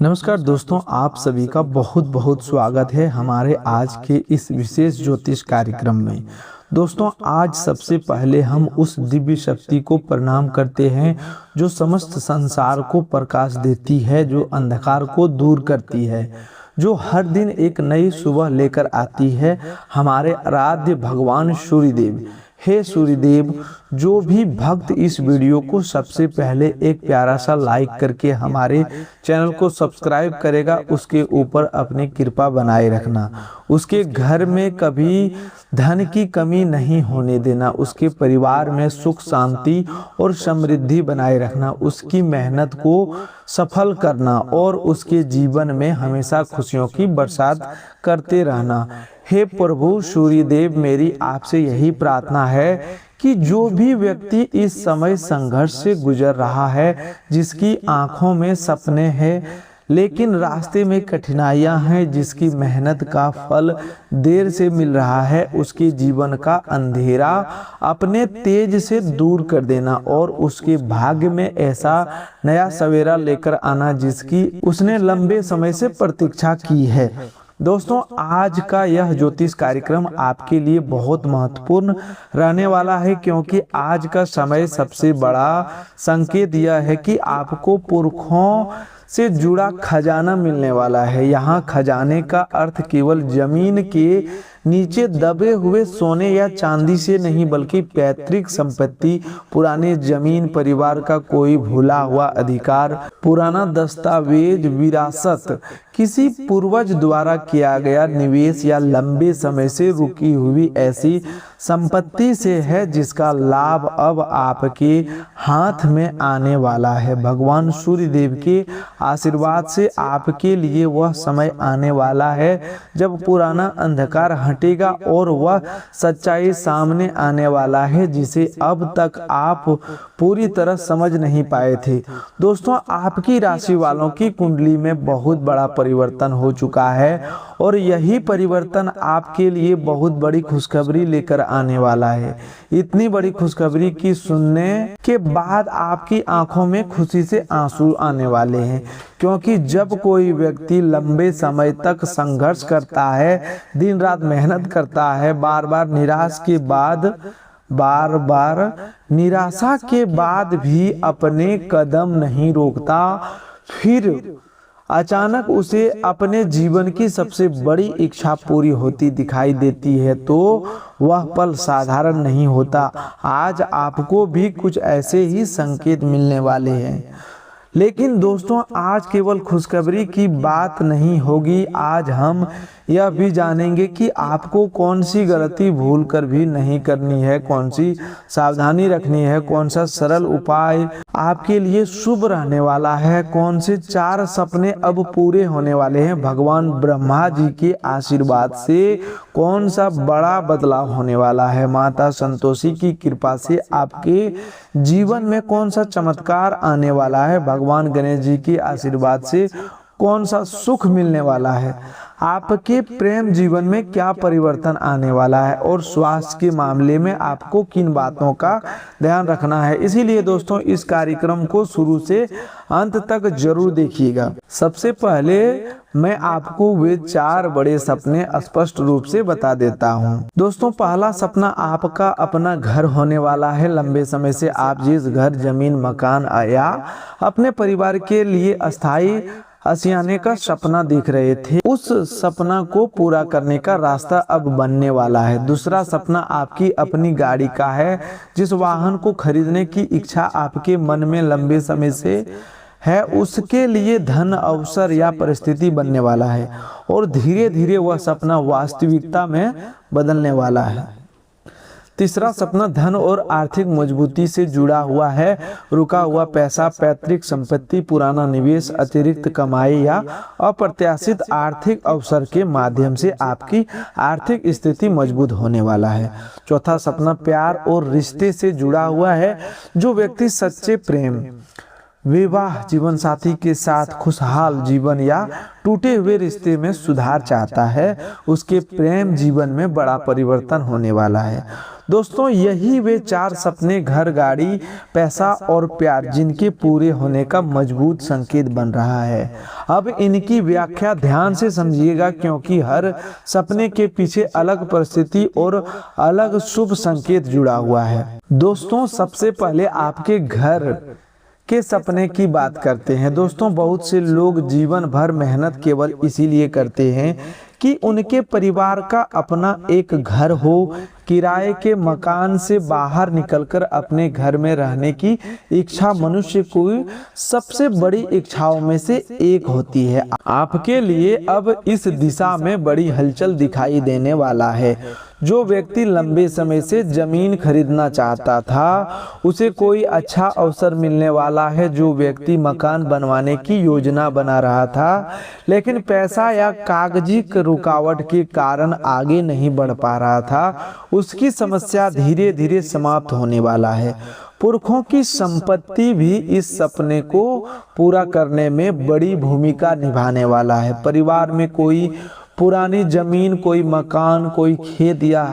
नमस्कार दोस्तों, आप सभी का बहुत बहुत स्वागत है हमारे आज के इस विशेष ज्योतिष कार्यक्रम में। दोस्तों, आज सबसे पहले हम उस दिव्य शक्ति को प्रणाम करते हैं जो समस्त संसार को प्रकाश देती है, जो अंधकार को दूर करती है, जो हर दिन एक नई सुबह लेकर आती है, हमारे आराध्य भगवान सूर्यदेव। हे सूर्यदेव, जो भी भक्त इस वीडियो को सबसे पहले एक प्यारा सा लाइक करके हमारे चैनल को सब्सक्राइब करेगा, उसके ऊपर अपनी कृपा बनाए रखना। उसके घर में कभी धन की कमी नहीं होने देना, उसके परिवार में सुख शांति और समृद्धि बनाए रखना, उसकी मेहनत को सफल करना और उसके जीवन में हमेशा खुशियों की बरसात करते रहना। हे प्रभु सूर्यदेव, मेरी आपसे यही प्रार्थना है कि जो भी व्यक्ति इस समय संघर्ष से गुजर रहा है, जिसकी आंखों में सपने हैं लेकिन रास्ते में कठिनाइयां हैं, जिसकी मेहनत का फल देर से मिल रहा है, उसके जीवन का अंधेरा अपने तेज से दूर कर देना और उसके भाग्य में ऐसा नया सवेरा लेकर आना जिसकी उसने लंबे समय से प्रतीक्षा की है। दोस्तों, आज का यह ज्योतिष कार्यक्रम आपके लिए बहुत महत्वपूर्ण रहने वाला है, क्योंकि आज का समय सबसे बड़ा संकेत यह है कि आपको पुरखों से जुड़ा खजाना मिलने वाला है। यहाँ खजाने का अर्थ केवल जमीन के नीचे दबे हुए सोने या चांदी से नहीं, बल्कि पैतृक संपत्ति, पुराने जमीन, परिवार का कोई भूला हुआ अधिकार, पुराना दस्तावेज, विरासत, किसी पूर्वज द्वारा किया गया निवेश या लंबे समय से रुकी हुई ऐसी संपत्ति से है जिसका लाभ अब आपके हाथ में आने वाला है। भगवान सूर्यदेव के आशीर्वाद से आपके लिए वह समय आने वाला है जब पुराना अंधकार हटेगा और वह सच्चाई सामने आने वाला है जिसे अब तक आप पूरी तरह समझ नहीं पाए थे। दोस्तों, आपकी राशि वालों की कुंडली में बहुत बड़ा परिवर्तन हो चुका है और यही परिवर्तन आपके लिए बहुत बड़ी खुशखबरी लेकर आने वाला है। इतनी बड़ी खुशखबरी की सुनने के बाद आपकी आंखों में खुशी से आंसू आने वाले हैं, क्योंकि जब कोई व्यक्ति लंबे समय तक संघर्ष करता है, दिन रात मेहनत करता है, बार बार निराशा के बाद भी अपने कदम नहीं रोकता, फिर अचानक उसे अपने जीवन की सबसे बड़ी इच्छा पूरी होती दिखाई देती है, तो वह पल साधारण नहीं होता। आज आपको भी कुछ ऐसे ही संकेत मिलने वाले हैं। लेकिन दोस्तों, आज केवल खुशखबरी की बात नहीं होगी। आज हम यह भी जानेंगे कि आपको कौन सी गलती भूल कर भी नहीं करनी है, कौन सी सावधानी रखनी है, कौन सा सरल उपाय आपके लिए शुभ रहने वाला है, कौन से 4 सपने अब पूरे होने वाले हैं, भगवान ब्रह्मा जी के आशीर्वाद से कौन सा बड़ा बदलाव होने वाला है, माता संतोषी की कृपा से आपके जीवन में कौन सा चमत्कार आने वाला है, भगवान गणेश जी के आशीर्वाद से कौन सा सुख मिलने वाला है, आपके प्रेम जीवन में क्या परिवर्तन आने वाला है और स्वास्थ्य के मामले में आपको किन बातों का ध्यान रखना है। इसीलिए दोस्तों, इस कार्यक्रम को शुरू से अंत तक जरूर देखिएगा। सबसे पहले मैं आपको वे 4 बड़े सपने स्पष्ट रूप से बता देता हूं। दोस्तों, पहला सपना आपका अपना घर होने वाला है। लंबे समय से आप जिस घर, जमीन, मकान या अपने परिवार के लिए अस्थायी आशियाने का सपना देख रहे थे, उस सपना को पूरा करने का रास्ता अब बनने वाला है। दूसरा सपना आपकी अपनी गाड़ी का है। जिस वाहन को खरीदने की इच्छा आपके मन में लंबे समय से है, उसके लिए धन, अवसर या परिस्थिति बनने वाला है और धीरे धीरे वह सपना वास्तविकता में बदलने वाला है। तीसरा सपना धन और आर्थिक मजबूती से जुड़ा हुआ है। रुका हुआ पैसा, पैतृक संपत्ति, पुराना निवेश, अतिरिक्त कमाई या अप्रत्याशित आर्थिक अवसर के माध्यम से आपकी आर्थिक स्थिति मजबूत होने वाला है। चौथा सपना प्यार और रिश्ते से जुड़ा हुआ है। जो व्यक्ति सच्चे प्रेम, विवाह, जीवन साथी के साथ खुशहाल जीवन या टूटे हुए रिश्ते में सुधार चाहता है, उसके प्रेम जीवन में बड़ा परिवर्तन होने वाला है। दोस्तों यही वे 4 सपने, घर, गाड़ी, पैसा और प्यार, जिनके पूरे होने का मजबूत संकेत बन रहा है। अब इनकी व्याख्या ध्यान से समझिएगा, क्योंकि हर सपने के पीछे अलग परिस्थिति और अलग शुभ संकेत जुड़ा हुआ है। दोस्तों सबसे पहले आपके घर के सपने की बात करते हैं। दोस्तों बहुत से लोग जीवन भर मेहनत केवल इसीलिए करते हैं कि उनके परिवार का अपना एक घर हो। किराए के मकान से बाहर निकलकर अपने घर में रहने की इच्छा मनुष्य की सबसे बड़ी इच्छाओं में से एक होती है। आपके लिए अब इस दिशा में बड़ी हलचल दिखाई देने वाला है। जो व्यक्ति लंबे समय से जमीन खरीदना चाहता था, उसे कोई अच्छा अवसर मिलने वाला है। जो व्यक्ति मकान बनवाने की योजना बना रहा था, लेकिन पैसा या कागजी रुकावट के कारण आगे नहीं बढ़ पा रहा था, उसकी समस्या धीरे धीरे समाप्त होने वाला है। पुरखों की संपत्ति भी इस सपने को पूरा करने में बड़ी भूमिका निभाने वाला है। परिवार में कोई पुरानी जमीन, कोई मकान, कोई खेत या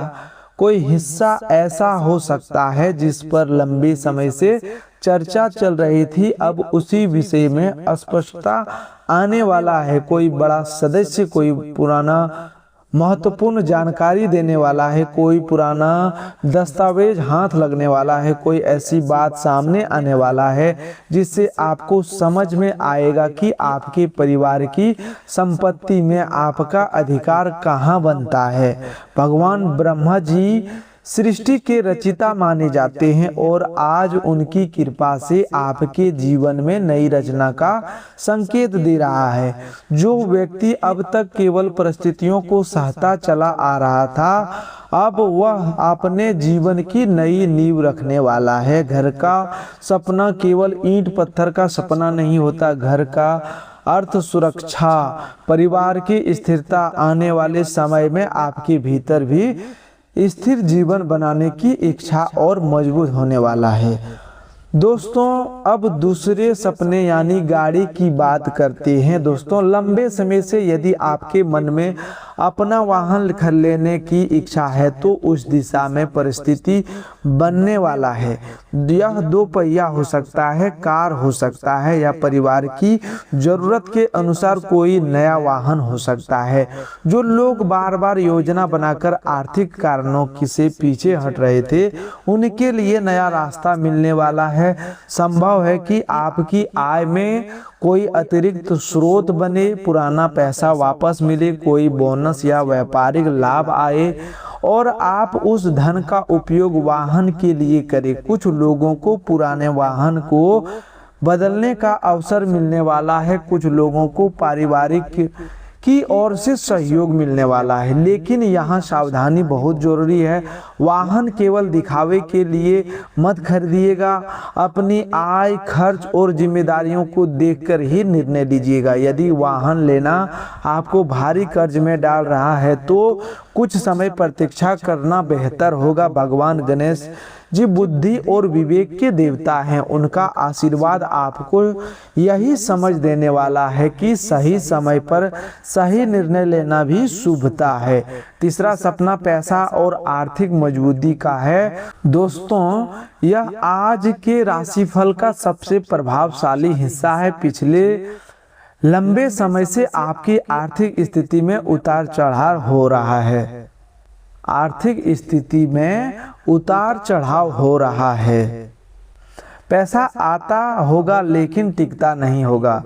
कोई हिस्सा ऐसा हो सकता है जिस पर लंबे समय से चर्चा चल रही थी। अब उसी विषय में स्पष्टता आने वाला है। कोई बड़ा सदस्य, कोई पुराना महत्वपूर्ण जानकारी देने वाला है, कोई पुराना दस्तावेज हाथ लगने वाला है, कोई ऐसी बात सामने आने वाला है जिससे आपको समझ में आएगा कि आपके परिवार की संपत्ति में आपका अधिकार कहाँ बनता है। भगवान ब्रह्मा जी सृष्टि के रचिता माने जाते हैं और आज उनकी कृपा से आपके जीवन में नई रचना का संकेत दे रहा है। जो व्यक्ति अब तक केवल परिस्थितियों को सहता चला आ रहा था, अब वह अपने जीवन की नई नींव रखने वाला है। घर का सपना केवल ईंट पत्थर का सपना नहीं होता। घर का अर्थ सुरक्षा, परिवार की स्थिरता, आने वाले समय में आपके भीतर भी स्थिर जीवन बनाने की इच्छा और मजबूत होने वाला है। दोस्तों अब दूसरे सपने यानी गाड़ी की बात करते हैं। दोस्तों लंबे समय से यदि आपके मन में अपना वाहन खरीद लेने की इच्छा है, तो उस दिशा में परिस्थिति बनने वाला है। यह 2 पहिया हो सकता है, कार हो सकता है, या परिवार की जरूरत के अनुसार कोई नया वाहन हो सकता है। जो लोग बार बार योजना बनाकर आर्थिक कारणों से पीछे हट रहे थे, उनके लिए नया रास्ता मिलने वाला है। संभव है कि आपकी आय में कोई अतिरिक्त स्रोत बने, पुराना पैसा वापस मिले, कोई बोनस या व्यापारिक लाभ आए और आप उस धन का उपयोग वाहन के लिए करें। कुछ लोगों को पुराने वाहन को बदलने का अवसर मिलने वाला है। कुछ लोगों को पारिवारिक की ओर से सहयोग मिलने वाला है। लेकिन यहाँ सावधानी बहुत जरूरी है। वाहन केवल दिखावे के लिए मत खरीदिएगा। अपनी आय, खर्च और जिम्मेदारियों को देखकर ही निर्णय लीजिएगा। यदि वाहन लेना आपको भारी कर्ज में डाल रहा है, तो कुछ समय प्रतीक्षा करना बेहतर होगा। भगवान गणेश जी बुद्धि और विवेक के देवता हैं। उनका आशीर्वाद आपको यही समझ देने वाला है कि सही समय पर सही निर्णय लेना भी शुभता है। तीसरा सपना पैसा और आर्थिक मजबूती का है। दोस्तों यह आज के राशिफल का सबसे प्रभावशाली हिस्सा है। पिछले लंबे समय से आपकी आर्थिक स्थिति में उतार चढ़ाव हो रहा है। आर्थिक स्थिति में उतार चढ़ाव हो रहा है। पैसा आता होगा लेकिन टिकता नहीं होगा।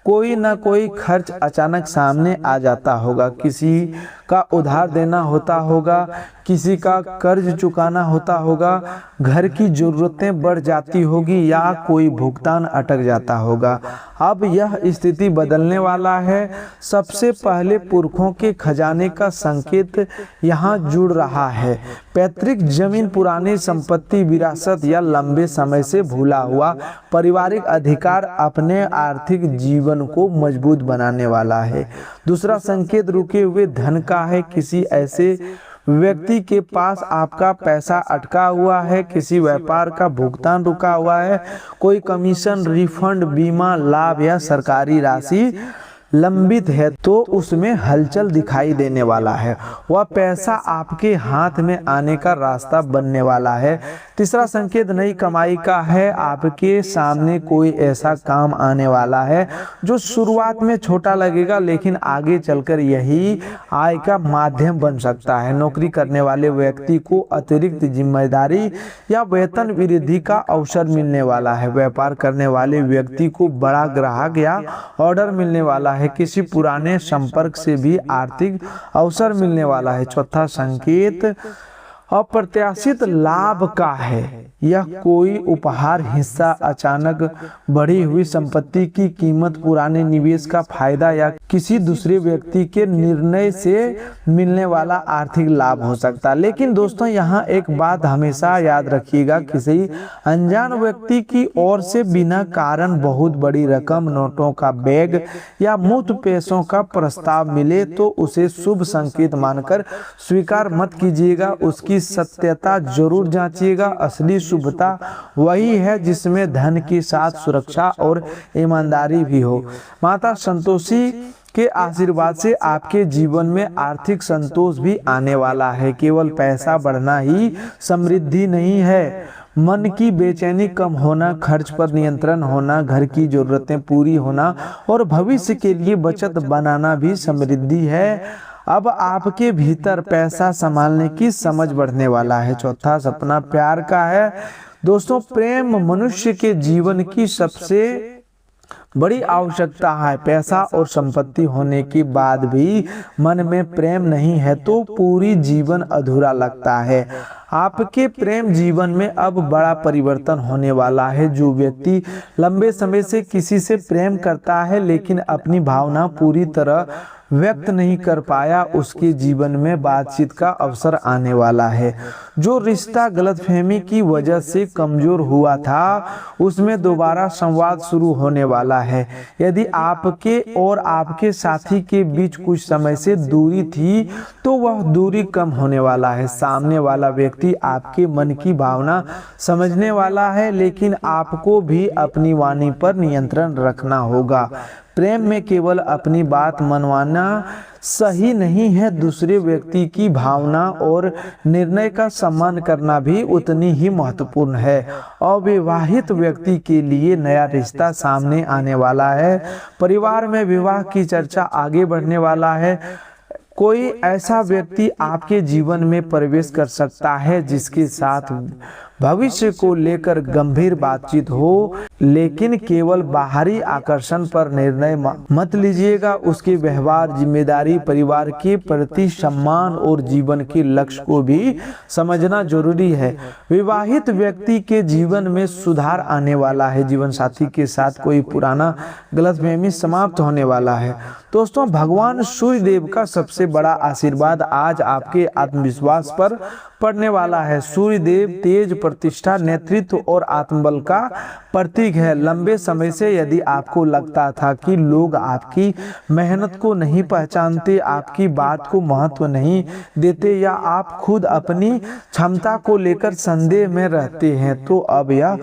कोई ना कोई खर्च अचानक सामने आ जाता होगा। किसी का उधार देना होता होगा, किसी का कर्ज चुकाना होता होगा, घर की जरूरतें बढ़ जाती होगी या कोई भुगतान अटक जाता होगा। अब यह स्थिति बदलने वाला है। सबसे पहले पुरखों के खजाने का संकेत यहाँ जुड़ रहा है। पैतृक जमीन, पुरानी संपत्ति, विरासत या लंबे समय से भूला हुआ पारिवारिक अधिकार अपने आर्थिक जीवन को मजबूत बनाने वाला है। दूसरा संकेत रुके हुए धन का है। किसी ऐसे व्यक्ति के पास आपका पैसा अटका हुआ है, किसी व्यापार का भुगतान रुका हुआ है, कोई कमीशन, रिफंड, बीमा, लाभ या सरकारी राशि लंबित है तो उसमें हलचल दिखाई देने वाला है। वह पैसा आपके हाथ में आने का रास्ता बनने वाला है। तीसरा संकेत नई कमाई का है। आपके सामने कोई ऐसा काम आने वाला है जो शुरुआत में छोटा लगेगा, लेकिन आगे चलकर यही आय का माध्यम बन सकता है। नौकरी करने वाले व्यक्ति को अतिरिक्त जिम्मेदारी या वेतन वृद्धि का अवसर मिलने वाला है। व्यापार करने वाले व्यक्ति को बड़ा ग्राहक या ऑर्डर मिलने वाला है। किसी पुराने संपर्क से भी आर्थिक अवसर मिलने वाला है। चौथा संकेत अप्रत्याशित लाभ का है। यह कोई उपहार, हिस्सा, अचानक बढ़ी हुई संपत्ति की कीमत, पुराने निवेश का फायदा या किसी दूसरे व्यक्ति के निर्णय से मिलने वाला आर्थिक लाभ हो सकता है। लेकिन दोस्तों यहाँ एक बात हमेशा याद रखिएगा, किसी अनजान व्यक्ति की ओर से बिना कारण बहुत बड़ी रकम, नोटों का बैग या मुफ्त पैसों का प्रस्ताव मिले तो उसे शुभ संकेत मानकर स्वीकार मत कीजिएगा। उसकी सत्यता जरूर जांचिएगा। असली शुभता वही है जिसमें धन के साथ सुरक्षा और ईमानदारी भी हो। माता संतोषी के आशीर्वाद से आपके जीवन में आर्थिक संतोष भी आने वाला है। केवल पैसा बढ़ना ही समृद्धि नहीं है। मन की बेचैनी कम होना, खर्च पर नियंत्रण होना, घर की जरूरतें पूरी होना और भविष्य के लिए बचत बनाना भी समृद्धि है। अब आपके भीतर पैसा संभालने की समझ बढ़ने वाला है। चौथा सपना प्यार का है। दोस्तों प्रेम मनुष्य के जीवन की सबसे बड़ी आवश्यकता है। पैसा और संपत्ति होने के बाद भी मन में प्रेम नहीं है तो पूरी जीवन अधूरा लगता है। आपके प्रेम जीवन में अब बड़ा परिवर्तन होने वाला है। जो व्यक्ति लंबे समय से किसी से प्रेम करता है लेकिन अपनी भावना पूरी तरह व्यक्त नहीं कर पाया, उसके जीवन में बातचीत का अवसर आने वाला है। जो रिश्ता गलतफहमी की वजह से कमजोर हुआ था, उसमें दोबारा संवाद शुरू होने वाला है। यदि आपके और आपके साथी के बीच कुछ समय से दूरी थी तो वह दूरी कम होने वाला है। सामने वाला व्यक्ति आपके मन की भावना समझने वाला है, लेकिन आपको भी अपनी वाणी पर नियंत्रण रखना होगा। प्रेम में केवल अपनी बात मनवाना सही नहीं है, दूसरे व्यक्ति की भावना और निर्णय का सम्मान करना भी उतनी ही महत्वपूर्ण है। अविवाहित व्यक्ति के लिए नया रिश्ता सामने आने वाला है। परिवार में विवाह की चर्चा आगे बढ़ने वाला है। कोई ऐसा व्यक्ति आपके जीवन में प्रवेश कर सकता है जिसके साथ भविष्य को लेकर गंभीर बातचीत हो, लेकिन केवल बाहरी आकर्षण पर निर्णय मत लीजिएगा। उसके व्यवहार, जिम्मेदारी, परिवार के प्रति सम्मान और जीवन के लक्ष्य को भी समझना जरूरी है। विवाहित व्यक्ति के जीवन में सुधार आने वाला है। जीवन साथी के साथ कोई पुराना गलतफहमी समाप्त होने वाला है। दोस्तों भगवान सूर्य देव का सबसे बड़ा आशीर्वाद आज आपके आत्मविश्वास पर पड़ने वाला है। सूर्य देव तेज, प्रतिष्ठा, नेतृत्व और आत्मबल का प्रतीक है। लंबे समय से यदि आपको लगता था कि लोग आपकी मेहनत को नहीं पहचानते, आपकी बात को महत्व नहीं देते या आप खुद अपनी क्षमता को लेकर संदेह में रहते हैं, तो अब यह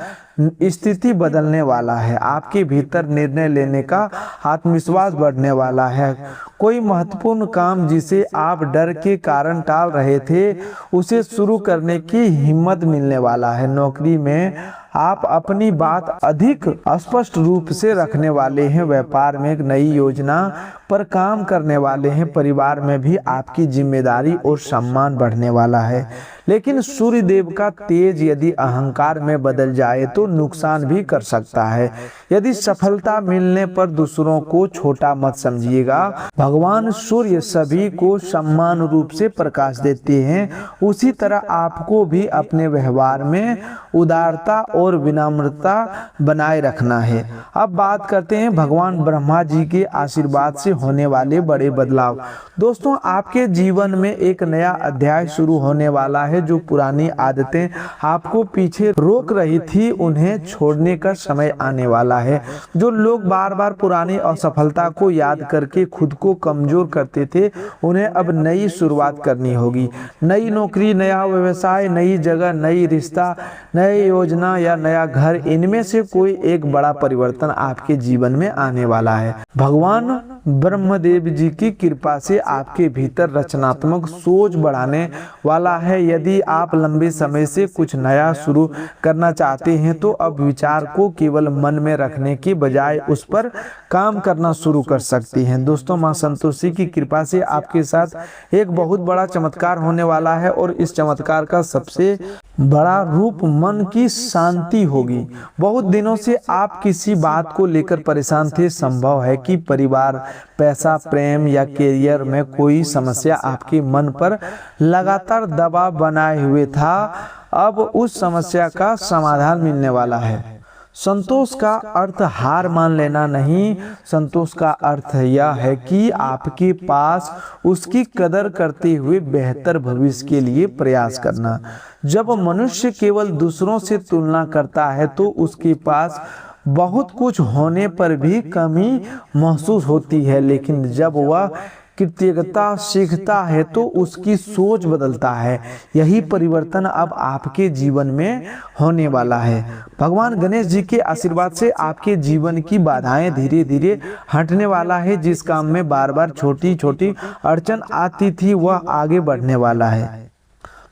स्थिति बदलने वाला है। आपके भीतर निर्णय लेने का आत्मविश्वास बढ़ने वाला है। कोई महत्वपूर्ण काम जिसे आप डर के कारण टाल रहे थे, उसे शुरू करने की हिम्मत मिलने वाला है। नौकरी में आप अपनी बात अधिक स्पष्ट रूप से रखने वाले हैं। व्यापार में एक नई योजना पर काम करने वाले हैं। परिवार में भी आपकी जिम्मेदारी और सम्मान बढ़ने वाला है। लेकिन सूर्य देव का तेज यदि अहंकार में बदल जाए तो नुकसान भी कर सकता है। यदि सफलता मिलने पर दूसरों को छोटा मत समझिएगा। भगवान सूर्य सभी को समान रूप से प्रकाश देते हैं। उसी तरह आपको भी अपने व्यवहार में उदारता और विनम्रता बनाए रखना है। अब बात करते हैं भगवान ब्रह्मा जी के आशीर्वाद से होने वाले बड़े बदलाव। दोस्तों आपके जीवन में एक नया अध्याय शुरू होने वाला है। जो पुरानी आदतें आपको पीछे रोक रही थी, उन्हें छोड़ने का समय आने वाला है। जो लोग बार बार पुरानी असफलता को याद करके खुद को कमजोर करते थे, उन्हें अब नई शुरुआत करनी होगी। नई नौकरी, नया व्यवसाय, नई जगह, नई रिश्ता, नई योजना या नया घर, इनमें से कोई एक बड़ा परिवर्तन आपके जीवन में आने वाला है। भगवान ब्रह्मदेव जी की कृपा से आपके भीतर रचनात्मक सोच बढ़ाने वाला है। यदि आप लंबे समय से कुछ नया शुरू करना चाहते हैं तो अब विचार को केवल मन में रखने के बजाय उस पर काम करना शुरू कर सकते हैं। दोस्तों, मां संतोषी की कृपा से आपके साथ एक बहुत बड़ा चमत्कार होने वाला है और इस चमत्कार का सबसे बड़ा रूप मन की शांति होगी। बहुत दिनों से आप किसी बात को लेकर परेशान थे। संभव है कि परिवार, पैसा, प्रेम या करियर में कोई समस्या आपके मन पर लगातार दबाव बनाए हुए था। अब उस समस्या का समाधान मिलने वाला है। संतोष का अर्थ हार मान लेना नहीं, संतोष का अर्थ यह है कि आपके पास उसकी कदर करते हुए बेहतर भविष्य के लिए प्रयास करना। जब मनुष्य केवल दूसरों से तुलना करता है तो उसके पास बहुत कुछ होने पर भी कमी महसूस होती है, लेकिन जब वह कृतज्ञता सीखता है तो उसकी सोच बदलता है। यही परिवर्तन अब आपके जीवन में होने वाला है। भगवान गणेश जी के आशीर्वाद से आपके जीवन की बाधाएं धीरे धीरे हटने वाला है। जिस काम में बार बार छोटी छोटी अड़चन आती थी वह आगे बढ़ने वाला है।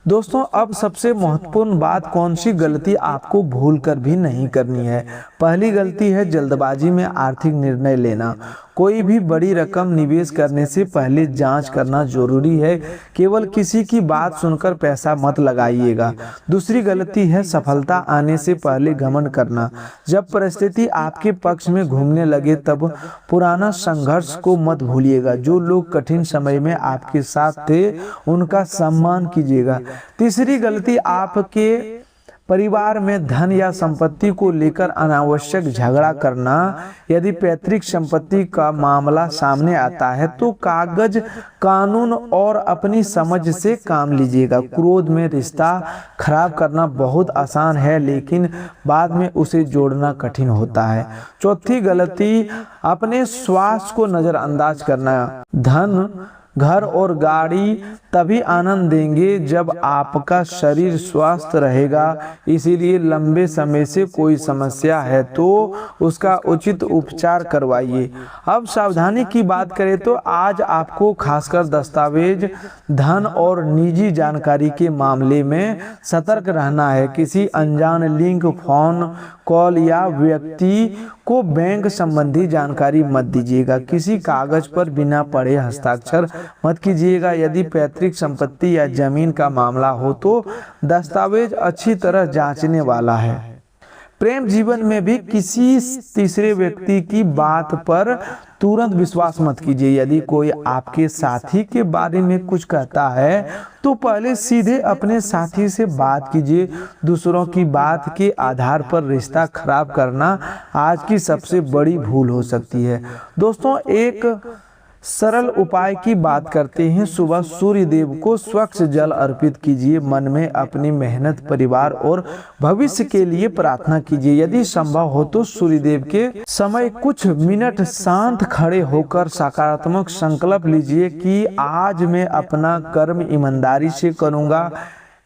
दोस्तों, अब सबसे महत्वपूर्ण बात, कौन सी गलती आपको भूल कर भी नहीं करनी है। पहली गलती है जल्दबाजी में आर्थिक निर्णय लेना। कोई भी बड़ी रकम निवेश करने से पहले जांच करना जरूरी है। केवल किसी की बात सुनकर पैसा मत लगाइएगा। दूसरी गलती है सफलता आने से पहले घमंड करना। जब परिस्थिति आपके पक्ष में घूमने लगे तब पुराना संघर्ष को मत भूलिएगा। जो लोग कठिन समय में आपके साथ थे उनका सम्मान कीजिएगा। तीसरी गलती, आपके परिवार में धन या संपत्ति को लेकर अनावश्यक झगड़ा करना। यदि पैतृक संपत्ति का मामला सामने आता है तो कागज, कानून और अपनी समझ से काम लीजिएगा। क्रोध में रिश्ता खराब करना बहुत आसान है, लेकिन बाद में उसे जोड़ना कठिन होता है। चौथी गलती, अपने स्वास्थ्य को नजरअंदाज करना। धन, घर और गाड़ी तभी आनंद देंगे जब आपका शरीर स्वस्थ रहेगा। इसीलिए लंबे समय से कोई समस्या है तो उसका उचित उपचार करवाइए। अब सावधानी की बात करें तो आज आपको खासकर दस्तावेज, धन और निजी जानकारी के मामले में सतर्क रहना है। किसी अनजान लिंक, फोन कॉल या व्यक्ति को बैंक संबंधी जानकारी मत दीजिएगा। किसी कागज पर बिना पढ़े हस्ताक्षर मत कीजिएगा। यदि पैतृक संपत्ति या जमीन का मामला हो तो दस्तावेज अच्छी तरह जांचने वाला है। प्रेम जीवन में भी किसी तीसरे व्यक्ति की बात पर तुरंत विश्वास मत कीजिए। यदि कोई आपके साथी के बारे में कुछ कहता है तो पहले सीधे अपने साथी से बात कीजिए। दूसरों की बात के आधार पर रिश्ता खराब करना आज की सबसे बड़ी भूल हो सकती है। दोस्तों, एक सरल उपाय की बात करते हैं। सुबह सूर्य देव को स्वच्छ जल अर्पित कीजिए। मन में अपनी मेहनत, परिवार और भविष्य के लिए प्रार्थना कीजिए। यदि संभव हो तो सूर्य देव के समय कुछ मिनट शांत खड़े होकर सकारात्मक संकल्प लीजिए कि आज मैं अपना कर्म ईमानदारी से करूंगा,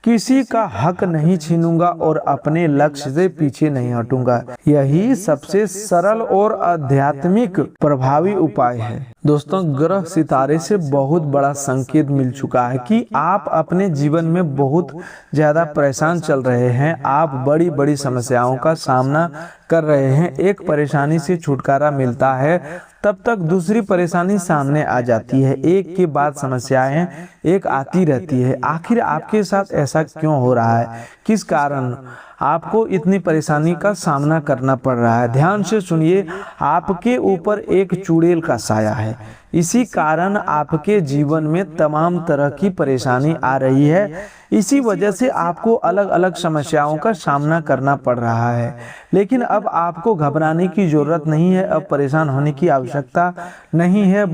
किसी का हक नहीं छीनूंगा और अपने लक्ष्य से पीछे नहीं हटूंगा। यही सबसे सरल और आध्यात्मिक प्रभावी उपाय है। दोस्तों, ग्रह सितारे से बहुत बड़ा संकेत मिल चुका है कि आप अपने जीवन में बहुत ज्यादा परेशान चल रहे हैं। आप बड़ी बड़ी समस्याओं का सामना कर रहे हैं। एक परेशानी से छुटकारा मिलता है तब तक दूसरी परेशानी सामने आ जाती है। एक के बाद समस्याएं एक आती रहती है। आखिर आपके साथ ऐसा क्यों हो रहा है? किस कारण आपको इतनी परेशानी का सामना करना पड़ रहा है? ध्यान से सुनिए, आपके ऊपर एक चुड़ैल का साया है। इसी कारण आपके जीवन में तमाम तरह की परेशानी आ रही है। इसी वजह से आपको अलग अलग समस्याओं का सामना करना पड़ रहा है। लेकिन अब आपको घबराने की जरूरत नहीं है, अब परेशान होने की आवश्यकता नहीं है।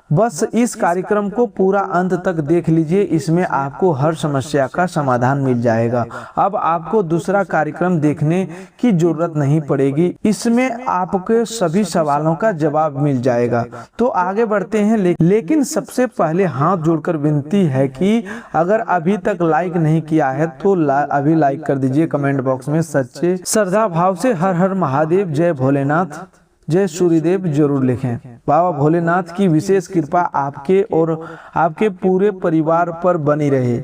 बस इस कार्यक्रम को पूरा अंत तक देख लीजिए, इसमें आपको हर समस्या का समाधान मिल जाएगा। अब आपको दूसरा कार्यक्रम देखने की जरूरत नहीं पड़ेगी, इसमें आपके सभी सवालों का जवाब मिल जाएगा। तो आगे बढ़ते हैं, लेकिन सबसे पहले हाथ जोड़कर विनती है कि अगर अभी तक लाइक नहीं किया है तो अभी लाइक कर दीजिए। कमेंट बॉक्स में सच्चे श्रद्धा भाव से हर हर महादेव, जय भोलेनाथ, जय सूर्यदेव जरूर लिखें। बाबा भोलेनाथ की विशेष कृपा आपके और आपके पूरे परिवार पर बनी रहे।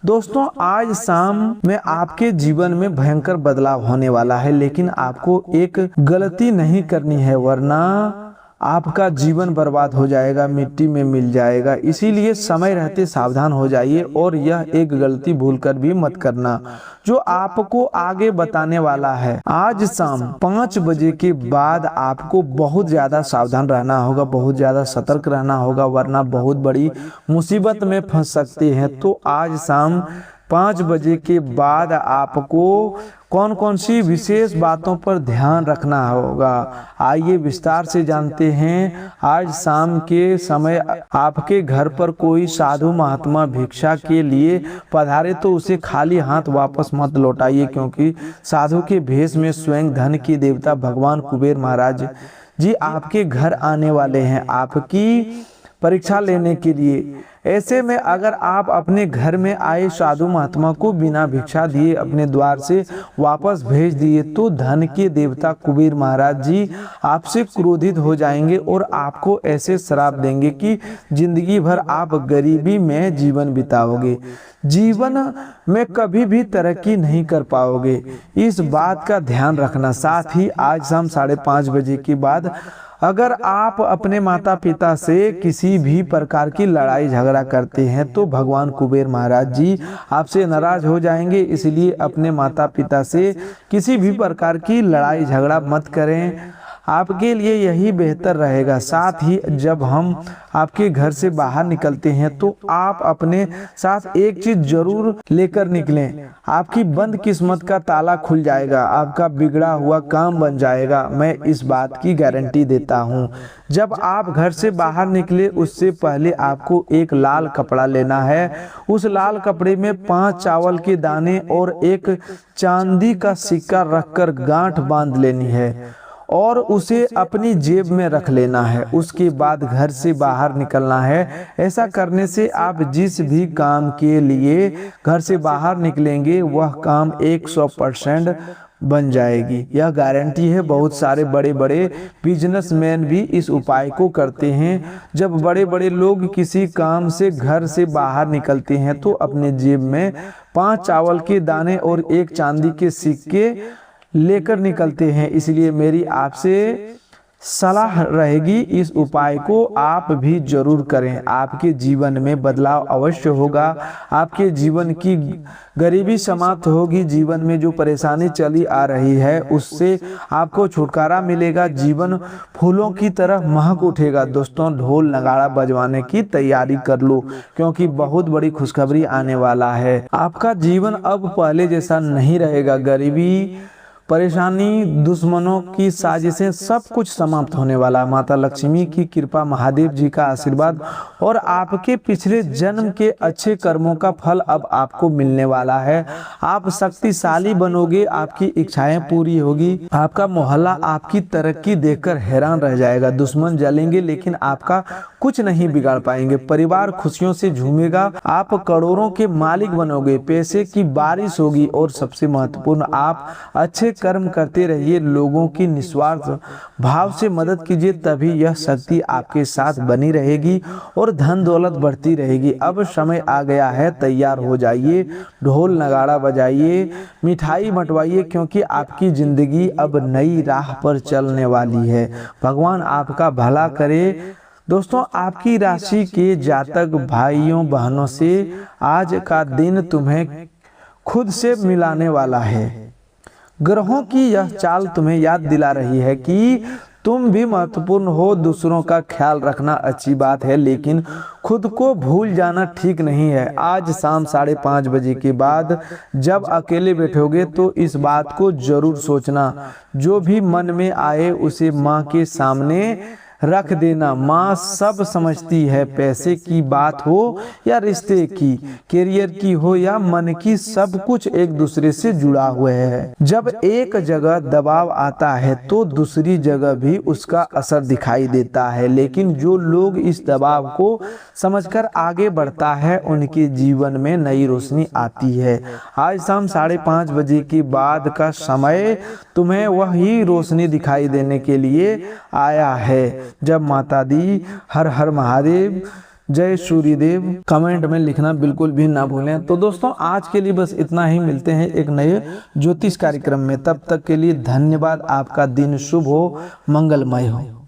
दोस्तों, आज शाम में आपके जीवन में भयंकर बदलाव होने वाला है, लेकिन आपको एक गलती नहीं करनी है, वरना आपका जीवन बर्बाद हो जाएगा, मिट्टी में मिल जाएगा। इसीलिए समय रहते सावधान हो जाइए और यह एक गलती भूलकर भी मत करना जो आपको आगे बताने वाला है। आज शाम 5 बजे के बाद आपको बहुत ज्यादा सावधान रहना होगा, बहुत ज्यादा सतर्क रहना होगा, वरना बहुत बड़ी मुसीबत में फंस सकते हैं। तो आज शाम 5 बजे के बाद आपको कौन कौन सी विशेष बातों पर ध्यान रखना होगा, आइए विस्तार से जानते हैं। आज शाम के समय आपके घर पर कोई साधु महात्मा भिक्षा के लिए पधारे तो उसे खाली हाथ वापस मत लौटाइए, क्योंकि साधु के भेष में स्वयं धन के देवता भगवान कुबेर महाराज जी आपके घर आने वाले हैं आपकी परीक्षा लेने के लिए। ऐसे में अगर आप अपने घर में आए साधु महात्मा को बिना भिक्षा दिए अपने द्वार से वापस भेज दिए तो धन के देवता कुबेर महाराज जी आपसे क्रोधित हो जाएंगे और आपको ऐसे श्राप देंगे कि जिंदगी भर आप गरीबी में जीवन बिताओगे, जीवन में कभी भी तरक्की नहीं कर पाओगे। इस बात का ध्यान रखना। साथ ही आज शाम 5:30 बजे के बाद अगर आप अपने माता पिता से किसी भी प्रकार की लड़ाई झगड़ा करते हैं तो भगवान कुबेर महाराज जी आपसे नाराज हो जाएंगे। इसलिए अपने माता पिता से किसी भी प्रकार की लड़ाई झगड़ा मत करें, आपके लिए यही बेहतर रहेगा। साथ ही जब हम आपके घर से बाहर निकलते हैं तो आप अपने साथ एक चीज जरूर लेकर निकलें, आपकी बंद किस्मत का ताला खुल जाएगा, आपका बिगड़ा हुआ काम बन जाएगा, मैं इस बात की गारंटी देता हूँ। जब आप घर से बाहर निकले उससे पहले आपको एक लाल कपड़ा लेना है। उस लाल कपड़े में 5 चावल के दाने और एक चांदी का सिक्का रखकर गांठ बांध लेनी है और उसे अपनी जेब में रख लेना है। उसके बाद घर से बाहर निकलना है। ऐसा करने से आप जिस भी काम के लिए घर से बाहर निकलेंगे वह काम 100% बन जाएगी, यह गारंटी है। बहुत सारे बड़े बड़े बिजनेसमैन भी इस उपाय को करते हैं। जब बड़े बड़े लोग किसी काम से घर से बाहर निकलते हैं तो अपने जेब में 5 चावल के दाने और एक चांदी के सिक्के लेकर निकलते हैं। इसलिए मेरी आपसे सलाह रहेगी इस उपाय को आप भी जरूर करें, आपके जीवन में बदलाव अवश्य होगा, आपके जीवन की गरीबी समाप्त होगी, जीवन में जो परेशानी चली आ रही है उससे आपको छुटकारा मिलेगा, जीवन फूलों की तरह महक उठेगा। दोस्तों, ढोल नगाड़ा बजवाने की तैयारी कर लो क्योंकि बहुत बड़ी खुशखबरी आने वाला है। आपका जीवन अब पहले जैसा नहीं रहेगा। गरीबी, परेशानी, दुश्मनों की साजिशें सब कुछ समाप्त होने वाला। माता लक्ष्मी की कृपा, महादेव जी का आशीर्वाद और आपके पिछले जन्म के अच्छे कर्मों का फल अब आपको मिलने वाला है। आप शक्तिशाली बनोगे, आपकी इच्छाएं पूरी होगी, आपका मोहल्ला आपकी तरक्की देखकर हैरान रह जाएगा। दुश्मन जलेंगे लेकिन आपका कुछ नहीं बिगाड़ पाएंगे। परिवार खुशियों से झूमेगा, आप करोड़ों के मालिक बनोगे, पैसे की बारिश होगी और सबसे महत्वपूर्ण आप अच्छे कर्म करते रहिए, लोगों की निस्वार्थ भाव से मदद कीजिए, तभी यह शक्ति आपके साथ बनी रहेगी और धन दौलत बढ़ती रहेगी। अब समय आ गया है, तैयार हो जाइए, ढोल नगाड़ा बजाइए, मिठाई बंटवाइए क्योंकि आपकी जिंदगी अब नई राह पर चलने वाली है। भगवान आपका भला करे। दोस्तों, आपकी राशि के जातक भाइयों बहनों से आज का दिन तुम्हें खुद से मिलाने वाला है। ग्रहों की यह चाल तुम्हें याद दिला रही है कि तुम भी महत्वपूर्ण हो। दूसरों का ख्याल रखना अच्छी बात है लेकिन खुद को भूल जाना ठीक नहीं है। आज शाम 5:30 बजे के बाद जब अकेले बैठोगे तो इस बात को जरूर सोचना, जो भी मन में आए उसे माँ के सामने रख देना, माँ सब समझती है, पैसे की बात हो या रिश्ते की, करियर की हो या मन की, सब कुछ एक दूसरे से जुड़ा हुआ है। जब एक जगह दबाव आता है तो दूसरी जगह भी उसका असर दिखाई देता है, लेकिन जो लोग इस दबाव को समझकर आगे बढ़ता है उनके जीवन में नई रोशनी आती है। आज शाम 5:30 बजे के बाद का समय तुम्हें वही रोशनी दिखाई देने के लिए आया है। जब माता दी हर हर महादेव, जय सूर्यदेव कमेंट में लिखना बिल्कुल भी ना भूलें। तो दोस्तों आज के लिए बस इतना ही, मिलते हैं एक नए ज्योतिष कार्यक्रम में। तब तक के लिए धन्यवाद। आपका दिन शुभ हो, मंगलमय हो।